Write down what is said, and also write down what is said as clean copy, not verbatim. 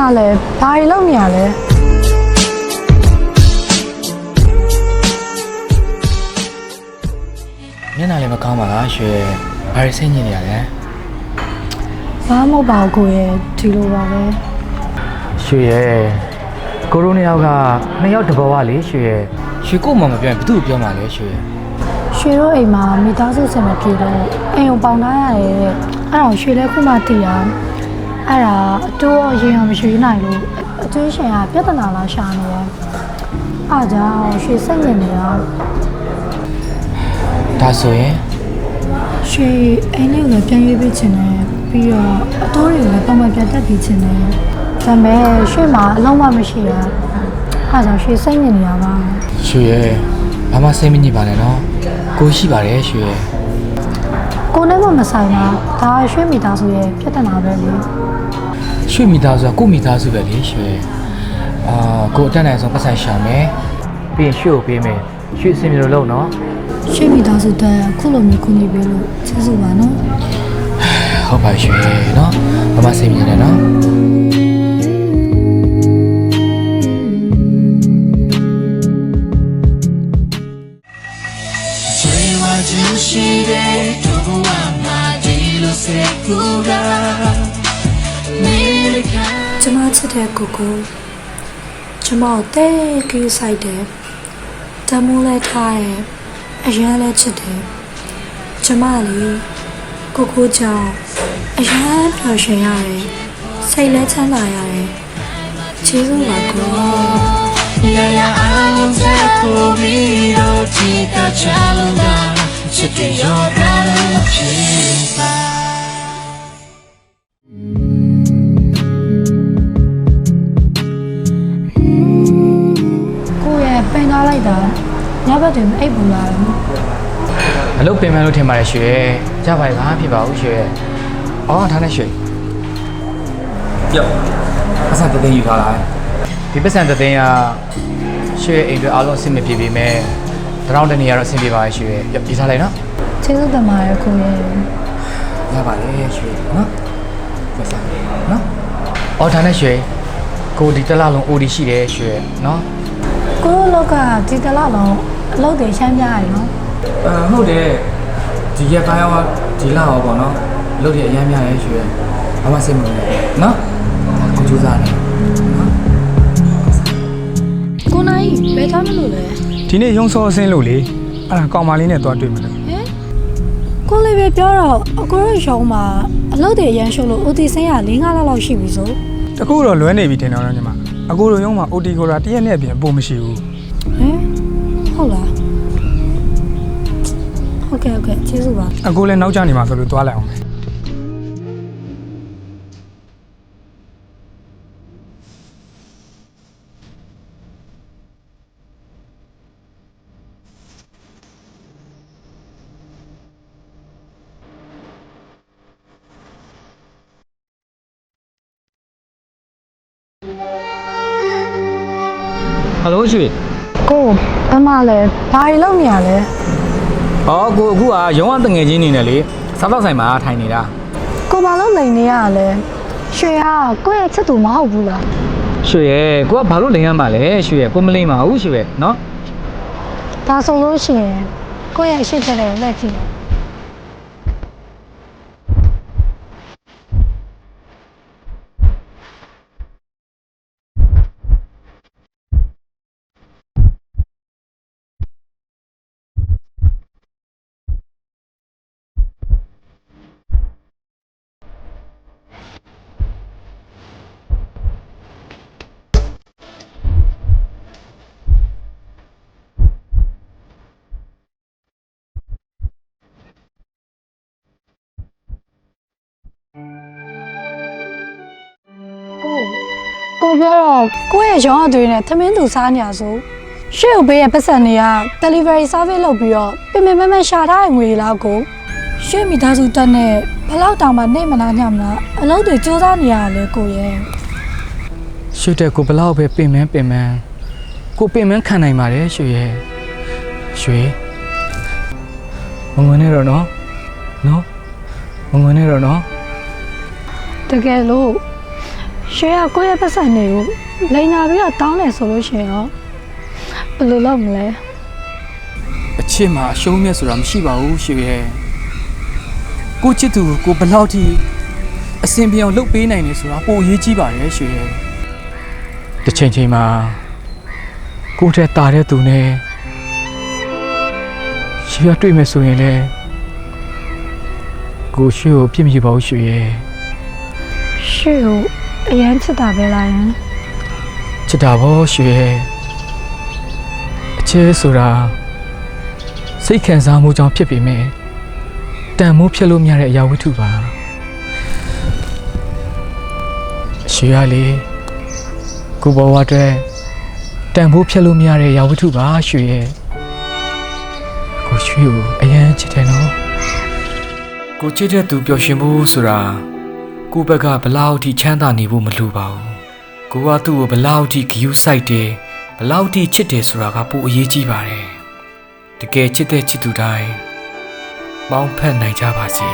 မှလည်းဘာတွေလုပ်နေရလဲမျက်နှာလည်းမကောင်းပါလားရွှေဘာတွေစိတ်ညစ်နေရလဲဘာမှမဟုတ်ပါဘူးကိုရဲ့ဒီလိုပါပဲရွှေရဲ့ကိုရိုနှစ်ယောက်ကနှစ်ယောက်တဘောကလေရွှေရဲ့ရွှေကို့မှမပြောရင်ဘယ်သူ့ကိုပြောမှလဲရွှေရဲ့ရွှေတို့အိမ်မှာမိသားစုဆင်မပြေတော့အိမ်ကိုပေါင်ထားရတယ်တဲ့အဲ့တော့ရွှေလည်းခုမှတည်ရအဲ့ဒါအတိုးရင်အောင်မရွှေနိုင်လို့အကျွေးရှင်ကပြဿနာလားရှာနေတယ်အားကြောင့်ရွှေစိတ်ညစ်နေတာဒါဆိုရင်ရွှေအိမ်လေးကိုလည်းပြန်ရွေးပေးချင်တယ်ပြီးတော့အတိုးတွေကိုလည်းပုံမှန်ပြန်တက်ပေးချင်တယ်ဒါပေမဲ့ရွှေမှာအလုံးမမရှိရအားကြောင့်ရွှေစိတ်ညစ်နေတာပါရွှေရဲ့ဘာမှစိတ်မညစ်ပါနဲ့နော်ကိုရှိပါတယ်ရွှေရဲ့ကိုနဲ့မဆိုင်တာဒါရွှေမိသားစုရဲ့ပြဿနာပဲလေရွှေမိသားစုကကိုမိသားစုပဲလေရွှေကိုအတက်နိုင်ဆုံးပတ်ဆိုင်ရှာမယ်ပြီးရင်ရွှေကိုပေးမယ်ရွှေအစင်မျိုးလုံးနော်ရွှေမိသားစုတဲ့ခုလိုမျိုးခုနေပြီလို့ကျေးဇူးပါနော်ဟုတ်ပါရွှေနော်ဘာမှစိတ်မညစ်နဲ့နော်ကျမချစ်တဲ့ကိုကိုကျမကိုတဲကလေးဆိုင်တယ်တမိုးလဲထားတယ်အရန်လဲချစ်တယ်ကျမလေးကိုကိုကြောင့်အရန်ပျော်ရွှင်ရတယ်စိတ်လဲချမ်းသာရတယ်ကျေးဇူးပါကိုရရအောင်ဆက်ဖို့ပြီးတော့ကြည့်တာချလို့တာချစ်တယ်ရောတာလို့ဖြစ်ပါပင်ထားလိုက်တာညဘက်တွင်မအိပ်ဘူးလားအလုပ်ပင်မလို့ထင်ပါတယ်ရွှေရပါတယ်ဘာဖြစ်ပါဘူးရွှေထားနေရွှေယောပတ်စံတသိန်းယူထားလားဒီပတ်စံတသိန်းကရွှေအိမ်တွေအားလုံးအဆင်မပြေပေမဲ့တရောင်းတနေရတော့အဆင်ပြေပါရွှေရေးထားလိုက်နော်ကျေးဇူးတင်ပါတယ်ကိုရဲ့ရပါတယ်ရွှေနော်ပတ်စံနော်ထားနေရွှေကိုဒီတစ်လလုံး OD ရှိတယ်ရွှေနော်ကိုတို့လောက်ကဒီတလောက်လုံးအလုပ်တွေရှမ်းပြရတယ်နော်ဟုတ်တယ်ဒီရက်ကားရောဒီလောက်ရောပေါ့နော်အလုပ်တွေအများများရဲရွှေဘာမှစိတ်မဝင်ဘူးနော်ကိုကြိုးစားတယ်နော်ကိုနိုင်ဘယ်ထားမလို့လဲဒီနေ့ရုံစောအစင်းလို့လေအဲ့ဒါကောင်မလေးနဲ့သွားတွေ့မလို့ကိုလေးပဲပြောတော့အကိုတို့ရုံမှာအလုပ်တွေရမ်းရှုပ်လို့ OT ဆင်းရ4-5လောက်ရှိပြီဆိုတကူတော့လွဲနေပြီထင်တော့ညီမအကိုတို့ရုံမှာ OT ခေါ်တာတရက်နဲ့အပြင်ပို့မရှိဘူးဟုတ်လားဟုတ်ကဲ့ကျေးဇူးပါအကိုလည်းနောက်ကျနေမှာဆိုလို့သွားလိုက်အောင်ဟယ်လိုရွှေကိုဘာမှလဲဘာတွေလုပ်နေရလဲကိုအခုကရုံးကတငယ်ချင်းနေနဲ့လေစားတော့ဆိုင်မှာထိုင်နေတာကိုဘာလို့လိန်နေရလဲရွှေကကိုရဲ့ချစ်သူမဟုတ်ဘူးလားရွှေရဲ့ကိုကဘာလို့လိန်ရမှာလဲရွှေရဲ့ကိုမလိန်ပါဘူးရွှေရဲ့နော်ဒါဆိုလို့ရှိရင်ကိုရဲ့အရှိတဲ့ကိုလက်ကြည့်ကိုပြောတော့ကိုရဲ့ရောင်းအသွေးနဲ့သမင်းသူစားနေရဆိုရှေ့ကိုပေးရပတ်စံတွေက delivery service လုပ်ပြီးတော့ပြင်ပမရှာထားတဲ့ငွေလောက်ကိုရှေ့မိသားစုတက်နဲ့ဘလောက်တောင်မှနေမလားညမလားအလုပ်တွေစူးစမ်းနေရတယ်ကိုရဲ့ရွှေတဲ့ကိုဘလောက်ပဲပင်မန်းကိုပင်မန်းခံနိုင်ပါတယ်ရွှေရဲ့ရွှေမငွေနဲ့တော့နော်မငွေနဲ့တော့နော်တကယ်လို့ ရွှေကကိုယ့်ရဲ့ပတ်စံတွေကိုလိန်နာပြီးတော့တောင်းတယ်ဆိုလို့ရှိရင်ရောဘယ်လိုလုပ်မလဲ အချစ်မှာအရှုံးမြတ်ဆိုတာမရှိပါဘူးရွှေရဲ့ကိုချစ်သူကိုဘယ်လောက်ထိအစင်ပြောင်လှုပ်ပေးနိုင်နေဆိုတာပိုအရေးကြီးပါတယ်ရွှေရဲ့တစ်ချိန်ချိန်မှာကိုတဲ့တာတဲ့သူနဲ့ရွှေရတွေ့မယ်ဆိုရင်လေကိုရွှေကိုပြစ်မရပါဘူးရွှေရဲ့ ရွှေကိုအရန်ချစ်တာပဲလားယင် ချစ်တာဘောရွှေရဲ့အချစ်ဆိုတာစိတ်ခံစားမှုကြောင့်ဖြစ်ပေမဲ့တန်မိုးဖြစ်လို့မရတဲ့အရာဝတ္ထုပါရွှေရလေကိုဘဝအတွက်တန်ဖိုးဖြစ်လို့မရတဲ့အရာဝတ္ထုပါရွှေရဲ့ကိုရွှေကိုအရင်ချစ်တယ်နော်ကိုချစ်တဲ့သူပျော်ရွှင်ဖို့ဆိုတာကိုဘက်ကဘလောက်ထိချမ်းသာနေဖို့မလိုပါဘူးကိုကသူ့ကိုဘလောက်ထိဂရုစိုက်တယ်ဘလောက်ထိချစ်တယ်ဆိုတာကပိုအရေးကြီးပါတယ်တကယ်ချစ်တဲ့ချစ်သူတိုင်းပေါင်းဖက်နိုင်ကြပါစေ